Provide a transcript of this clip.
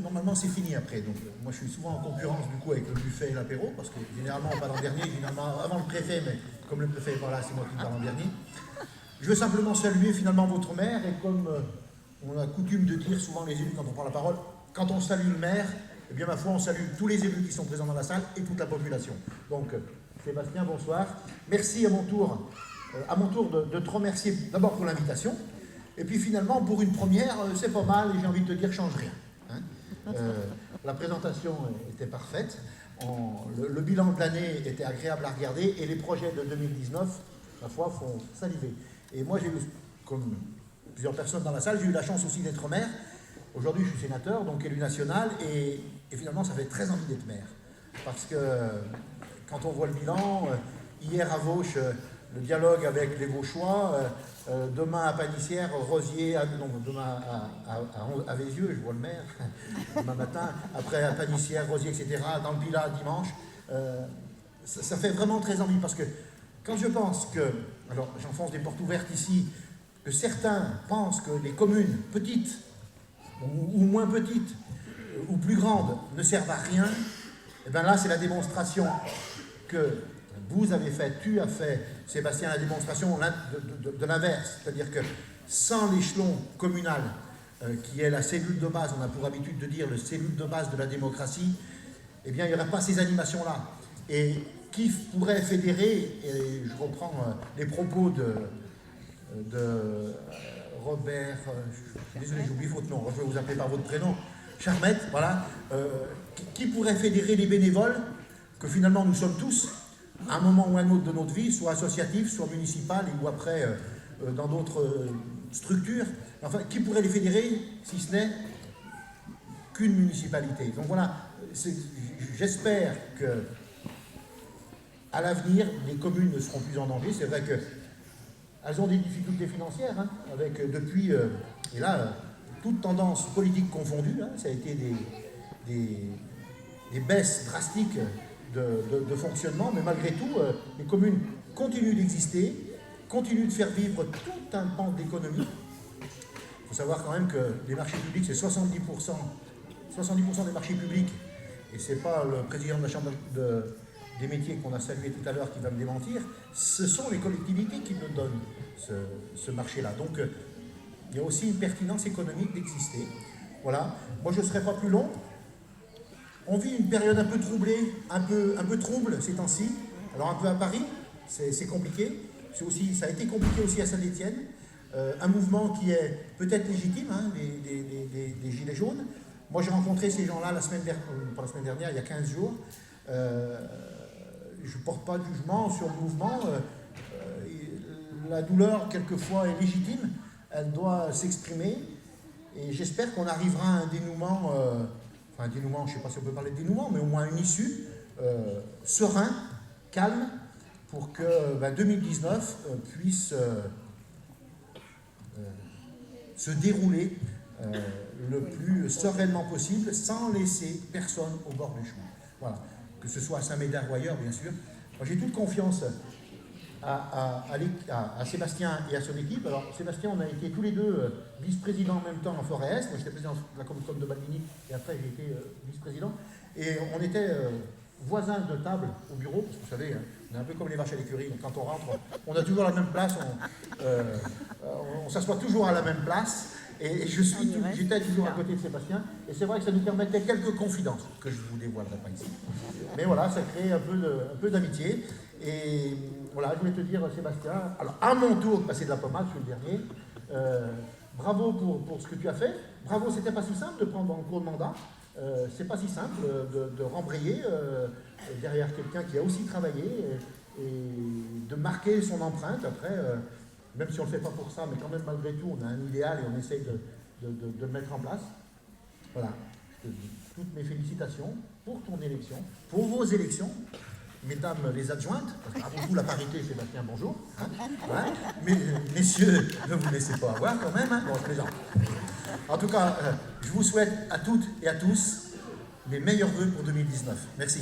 normalement c'est fini après. Donc moi je suis souvent en concurrence du coup avec le buffet et l'apéro, parce que généralement on parle en dernier, généralement avant le préfet, mais comme le préfet est pas là, c'est moi qui parle en dernier. Je veux simplement saluer finalement votre maire, et comme on a coutume de dire souvent les élus quand on prend la parole, quand on salue le maire, eh bien ma foi on salue tous les élus qui sont présents dans la salle et toute la population. Donc Sébastien, bonsoir. Merci à mon tour de te remercier d'abord pour l'invitation, et puis finalement pour une première, c'est pas mal, et j'ai envie de te dire change rien. Hein. La présentation était parfaite, le bilan de l'année était agréable à regarder, et les projets de 2019, ma foi, font saliver. Et moi j'ai eu, comme plusieurs personnes dans la salle, j'ai eu la chance aussi d'être maire. Aujourd'hui je suis sénateur, donc élu national, et finalement ça fait très envie d'être maire. Parce que quand on voit le bilan, hier à Vauche, le dialogue avec les Vauchois, demain à Panissière, Rosier, demain à Vézieux, je vois le maire, demain matin, après à Panissière, Rosier, etc., dans le Pilat dimanche, ça fait vraiment très envie, parce que quand je pense que, alors j'enfonce des portes ouvertes ici, que certains pensent que les communes petites, ou moins petites, ou plus grandes, ne servent à rien, et bien là c'est la démonstration que vous avez fait, tu as fait, Sébastien, la démonstration de l'inverse, c'est-à-dire que sans l'échelon communal, qui est la cellule de base, on a pour habitude de dire le cellule de base de la démocratie, eh bien il n'y aurait pas ces animations-là. Et qui pourrait fédérer, et je reprends les propos de Robert, je suis désolé, j'ai oublié votre nom, je vais vous appeler par votre prénom, Charmette, voilà, qui pourrait fédérer les bénévoles, que finalement nous sommes tous, à un moment ou à un autre de notre vie, soit associatifs, soit municipales, ou après dans d'autres structures, enfin, qui pourrait les fédérer, si ce n'est qu'une municipalité. Donc voilà, j'espère que à l'avenir, les communes ne seront plus en danger. C'est vrai qu'elles ont des difficultés financières, hein, avec depuis, et là, toute tendance politique confondue, hein, ça a été des baisses drastiques de fonctionnement, mais malgré tout, les communes continuent d'exister, continuent de faire vivre tout un pan de l'économie. Il faut savoir quand même que les marchés publics, c'est 70% des marchés publics, et c'est pas le président de la Chambre des métiers qu'on a salué tout à l'heure qui va me démentir, ce sont les collectivités qui nous donnent ce marché-là. Donc il y a aussi une pertinence économique d'exister. Voilà, moi je ne serai pas plus long. On vit une période un peu troublée, un peu trouble ces temps-ci. Alors un peu à Paris, c'est compliqué. Ça a été compliqué aussi à Saint-Étienne. Un mouvement qui est peut-être légitime, hein, des Gilets jaunes. Moi j'ai rencontré ces gens-là pas la semaine dernière, il y a 15 jours. Je ne porte pas de jugement sur le mouvement. La douleur, quelquefois, est légitime. Elle doit s'exprimer. Et j'espère qu'on arrivera à un dénouement, un dénouement, je ne sais pas si on peut parler de dénouement, mais au moins une issue serein, calme, pour que 2019 puisse se dérouler le plus sereinement possible, sans laisser personne au bord du chemin. Voilà. Que ce soit à Saint-Médard ou ailleurs, bien sûr. Moi, j'ai toute confiance à Sébastien et à son équipe. Alors, Sébastien, on a été tous les deux vice-présidents en même temps en Forêt Est. Moi, j'étais président de la Commission de Balbini, et après, j'ai été vice-président. Et on était voisins de table au bureau, parce que vous savez, on est un peu comme les vaches à l'écurie. Donc, quand on rentre, on a toujours la même place, on s'assoit toujours à la même place. Et j'étais toujours à côté de Sébastien, et c'est vrai que ça nous permettait quelques confidences, que je ne vous dévoilerai pas ici. Mais voilà, ça crée un peu d'amitié. Et voilà, je voulais te dire, Sébastien, alors à mon tour de passer de la pommade, je suis le dernier, bravo pour ce que tu as fait. Bravo, c'était pas si simple de prendre en cours de mandat. C'est pas si simple de rembrayer derrière quelqu'un qui a aussi travaillé, et de marquer son empreinte après. Même si on ne le fait pas pour ça, mais quand même malgré tout, on a un idéal et on essaye de le mettre en place. Voilà, je te dis toutes mes félicitations pour ton élection, pour vos élections, mesdames les adjointes, parce qu'avant tout la parité, Sébastien, bonjour. Hein, ouais, mais messieurs, ne vous laissez pas avoir quand même, hein, bon, je plaisante. En tout cas, je vous souhaite à toutes et à tous les meilleurs vœux pour 2019. Merci.